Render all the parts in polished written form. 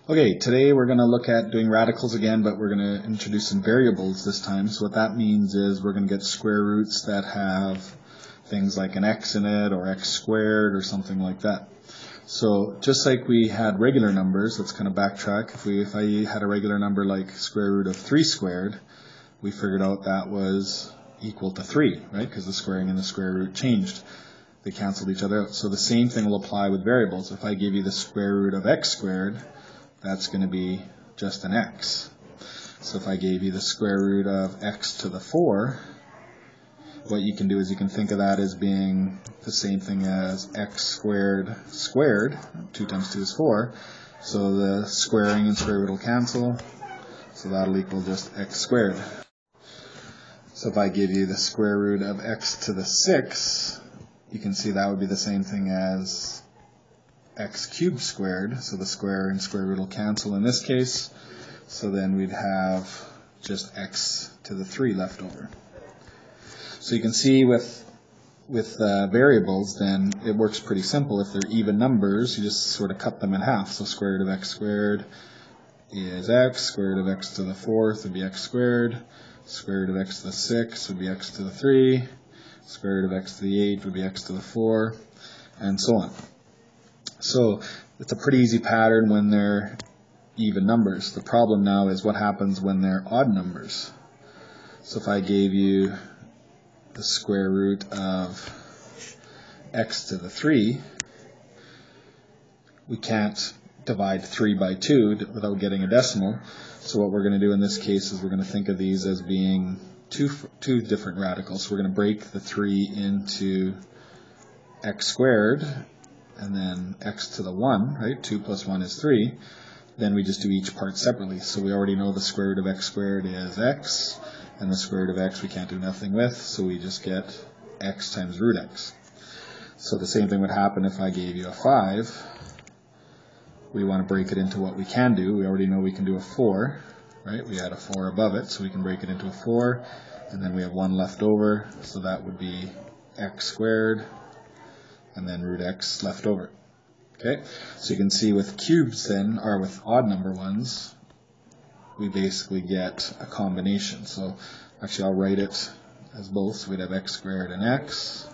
Okay, today we're going to look at doing radicals again, but we're going to introduce some variables this time. So what that means is we're going to get square roots that have things like an x in it or x squared or something like that. So just like we had regular numbers, let's kind of backtrack. If I had a regular number like square root of 3 squared, we figured out that was equal to 3, right? Because the squaring and the square root changed. They canceled each other out. So the same thing will apply with variables. If I give you the square root of x squared, that's going to be just an x. So if I gave you the square root of x to the 4, what you can do is you can think of that as being the same thing as x squared squared. 2 times 2 is 4. So the squaring and square root will cancel. So that'll equal just x squared. So if I give you the square root of x to the 6, you can see that would be the same thing as x cubed squared, so the square and square root will cancel in this case, so then we'd have just x to the 3 left over. So you can see with variables, then it works pretty simple. If they're even numbers, you just sort of cut them in half. So square root of x squared is x, square root of x to the 4th would be x squared, square root of x to the 6 would be x to the 3, square root of x to the 8 would be x to the 4, and so on. So it's a pretty easy pattern when they're even numbers. The problem now is what happens when they're odd numbers. So if I gave you the square root of x to the 3, we can't divide 3 by 2 without getting a decimal. So what we're going to do in this case is we're going to think of these as being two different radicals. So we're going to break the 3 into x squared and then x to the 1, right? 2 plus 1 is 3. Then we just do each part separately. So we already know the square root of x squared is x, and the square root of x we can't do nothing with, so we just get x times root x. So the same thing would happen if I gave you a 5. We want to break it into what we can do. We already know we can do a 4, right? We had a 4 above it, so we can break it into a 4, and then we have 1 left over, so that would be x squared, and then root x left over. Okay, so you can see with cubes then, or with odd number ones, we basically get a combination. So actually I'll write it as both. So we'd have x squared and x,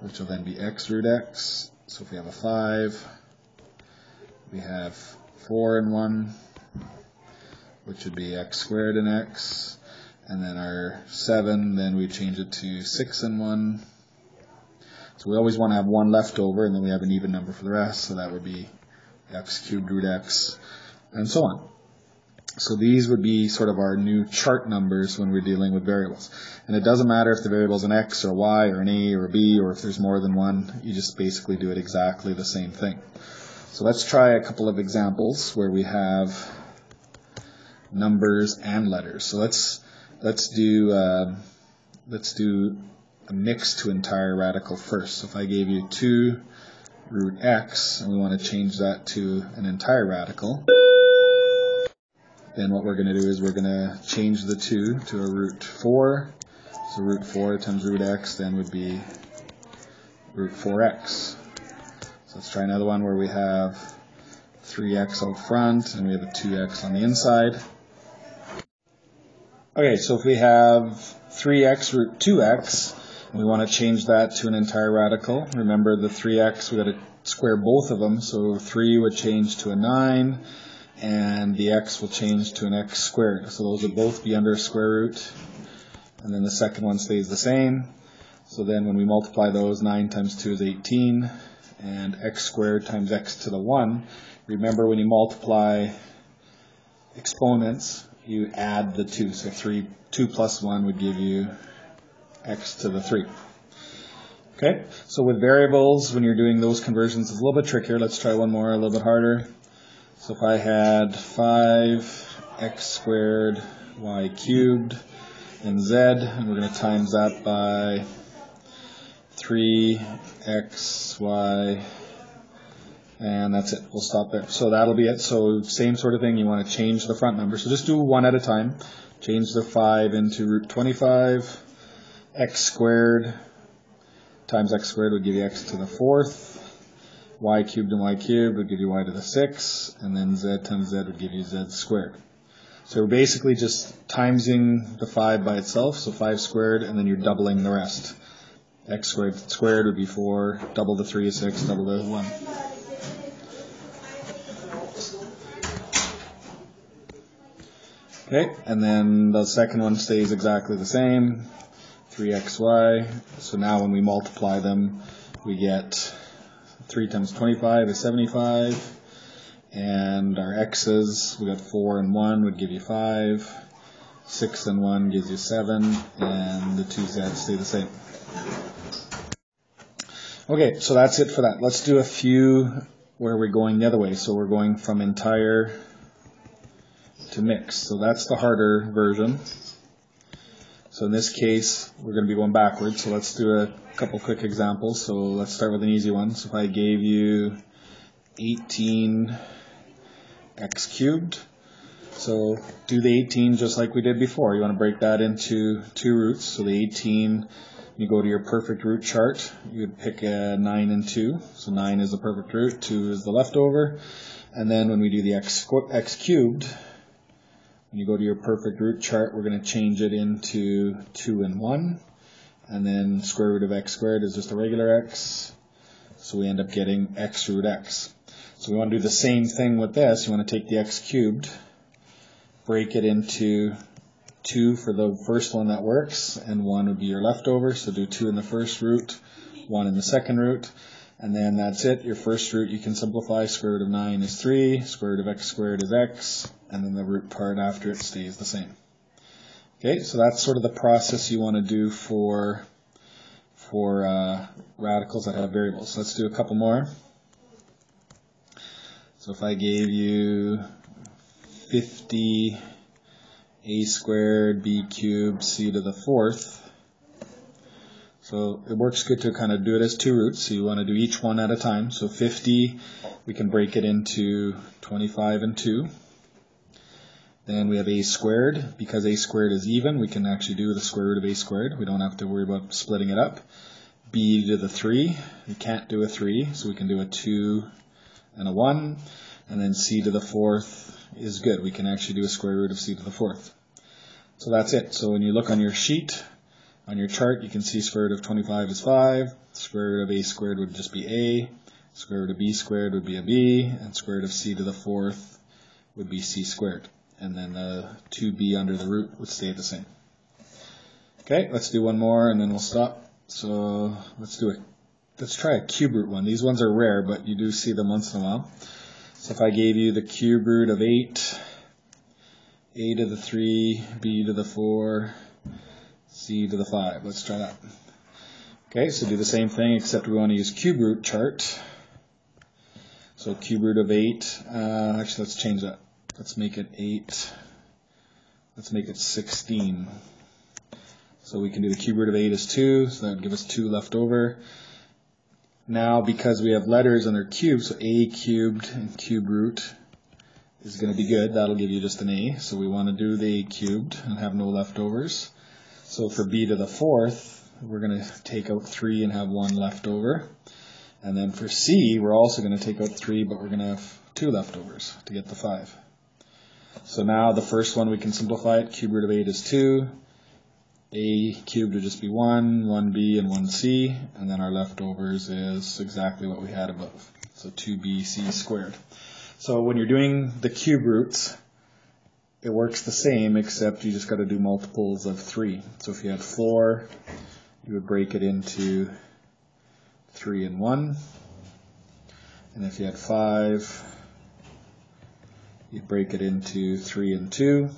which will then be x root x. So if we have a 5, we have 4 and 1, which would be x squared and x. And then our 7, then we change it to 6 and 1. So we always want to have 1 left over, and then we have an even number for the rest, so that would be x cubed root x, and so on. So these would be sort of our new chart numbers when we're dealing with variables. And it doesn't matter if the variable is an x or y or an a or a b, or if there's more than one, you just basically do it exactly the same thing. So let's try a couple of examples where we have numbers and letters. So let's do a mixed to entire radical first. So if I gave you 2 root x, and we want to change that to an entire radical, then what we're going to do is we're going to change the 2 to a root 4. So root 4 times root x then would be root 4x. So let's try another one where we have 3x out front, and we have a 2x on the inside. Okay, so if we have 3x root 2x, we want to change that to an entire radical. Remember the 3x, we've got to square both of them, so 3 would change to a 9, and the x will change to an x squared. So those would both be under square root, and then the second one stays the same. So then when we multiply those, 9 times 2 is 18, and x squared times x to the 1. Remember when you multiply exponents, you add the 2, so 2 plus 1 would give you x to the 3. Okay, so with variables, when you're doing those conversions, it's a little bit trickier. Let's try one more, a little bit harder. So if I had 5x squared y cubed in z, and we're going to times that by 3xy, and that's it. We'll stop there. So that'll be it. So same sort of thing. You want to change the front number. So just do one at a time. Change the 5 into root 25. X squared times x squared would give you x to the 4th. y cubed and y cubed would give you y to the 6, and then z times z would give you z squared. So we're basically just timesing the 5 by itself, so 5 squared, and then you're doubling the rest. X squared would be 4, double the 3 is 6, double the 1. Okay, and then the second one stays exactly the same, 3xy. So now when we multiply them, we get 3 times 25 is 75. And our x's, we got 4 and 1 would give you 5. 6 and 1 gives you 7. And the 2 z's stay the same. Okay, so that's it for that. Let's do a few where we're going the other way. So we're going from entire to mix. So that's the harder version. So in this case, we're going to be going backwards. So let's do a couple quick examples. So let's start with an easy one. So if I gave you 18x cubed, so do the 18 just like we did before. You want to break that into two roots. So the 18, you go to your perfect root chart. You would pick a 9 and 2. So 9 is the perfect root, 2 is the leftover. And then when we do the x cubed, when you go to your perfect root chart, we're going to change it into 2 and 1. And then square root of x squared is just a regular x. So we end up getting x root x. So we want to do the same thing with this. You want to take the x cubed, break it into 2 for the first one that works, and 1 would be your leftover. So do 2 in the first root, 1 in the second root. And then that's it. Your first root you can simplify. Square root of 9 is 3. Square root of x squared is x. And then the root part after it stays the same. Okay, so that's sort of the process you want to do for radicals that have variables. Let's do a couple more. So if I gave you 50 a squared b cubed c to the 4th, so it works good to kind of do it as two roots. So you want to do each one at a time. So 50, we can break it into 25 and 2. Then we have a squared. Because a squared is even, we can actually do the square root of a squared. We don't have to worry about splitting it up. B to the 3. We can't do a 3, so we can do a 2 and a 1. And then c to the 4th is good. We can actually do a square root of c to the 4th. So that's it. So when you look on your sheet, on your chart, you can see square root of 25 is 5. Square root of a squared would just be a. Square root of b squared would be a b. And square root of c to the 4th would be c squared. And then the 2b under the root would stay the same. Okay, let's do one more and then we'll stop. So let's try a cube root one. These ones are rare, but you do see them once in a while. So if I gave you the cube root of 8, a to the 3, b to the 4, c to the 5. Let's try that. Okay, so do the same thing except we want to use cube root chart. So cube root of 8, actually let's change that. Let's make it 8. Let's make it 16. So we can do the cube root of 8 is 2, so that would give us 2 left over. Now, because we have letters and they're cubed, so a cubed and cube root is going to be good. That'll give you just an a. So we want to do the a cubed and have no leftovers. So for b to the 4th, we're going to take out 3 and have 1 left over. And then for c, we're also going to take out 3, but we're going to have 2 leftovers to get the 5. So now the first one we can simplify it. Cube root of 8 is 2. A cubed would just be 1, 1b, and 1c. And then our leftovers is exactly what we had above. So 2bc squared. So when you're doing the cube roots, it works the same, except you just got to do multiples of 3. So if you had 4, you would break it into 3 and 1. And if you had 5, you'd break it into 3 and 2.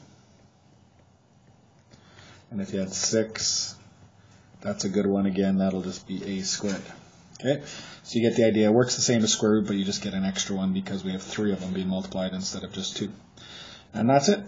And if you had 6, that's a good one again. That'll just be a squared. Okay, so you get the idea. It works the same as square root, but you just get an extra one because we have 3 of them being multiplied instead of just 2. And that's it.